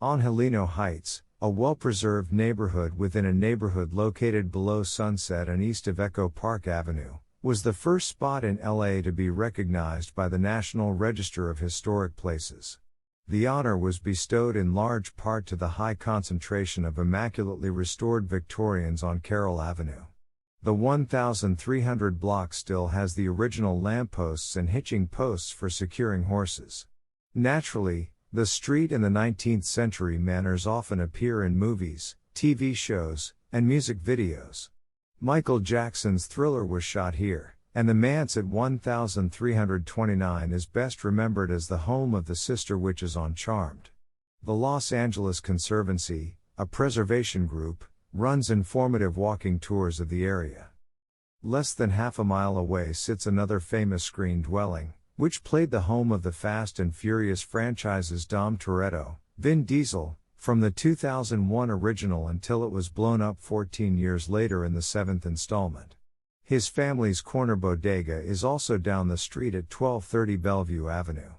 Angelino Heights, a well-preserved neighborhood within a neighborhood located below Sunset and east of Echo Park Avenue, was the first spot in LA to be recognized by the National Register of Historic Places. The honor was bestowed in large part to the high concentration of immaculately restored Victorians on Carroll Avenue. The 1,300 block still has the original lampposts and hitching posts for securing horses. Naturally, the street and the 19th century manors often appear in movies, TV shows, and music videos. Michael Jackson's Thriller was shot here, and the manse at 1329 is best remembered as the home of the sister witches on Charmed. The Los Angeles Conservancy, a preservation group, runs informative walking tours of the area. Less than half a mile away sits another famous screen dwelling, which played the home of the Fast and Furious franchise's Dom Toretto, Vin Diesel, from the 2001 original until it was blown up 14 years later in the 7th installment. His family's corner bodega is also down the street at 1230 Bellevue Avenue.